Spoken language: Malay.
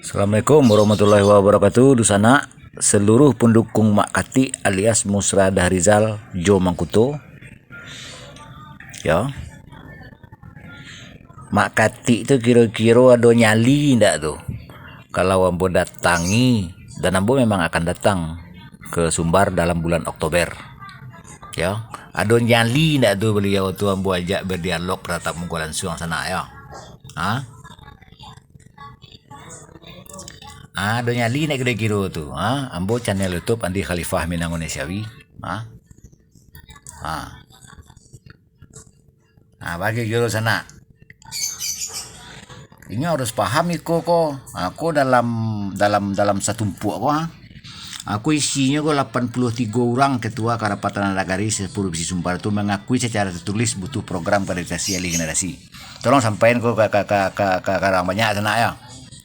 Assalamualaikum warahmatullahi wabarakatuh. Dusana seluruh pendukung Mak Kati alias Musra Dahrizal Jo Mangkuto. Ya. Mak Kati itu kira-kira ada nyali ndak tuh? Kalau ambo datangi, dan ambo memang akan datang ke Sumbar dalam bulan Oktober. Ya. Ada nyali ndak tuh beliau tuh ambo ajak berdialog tatap muka langsung sana ya. Ada nyali nak kira-kira tu. Ambo channel YouTube Andi Khalifah Minang Indonesiawi. Bagi kira sana. Ini harus paham iko ko. Aku dalam satu empuk apa? Aku isinya kok 83 orang ketua Karapatan Nagari Provinsi Sumbar itu mengakui secara tertulis butuh program kaderisasi alih generasi. Tolong sampaikan ke orang banyak sana ya.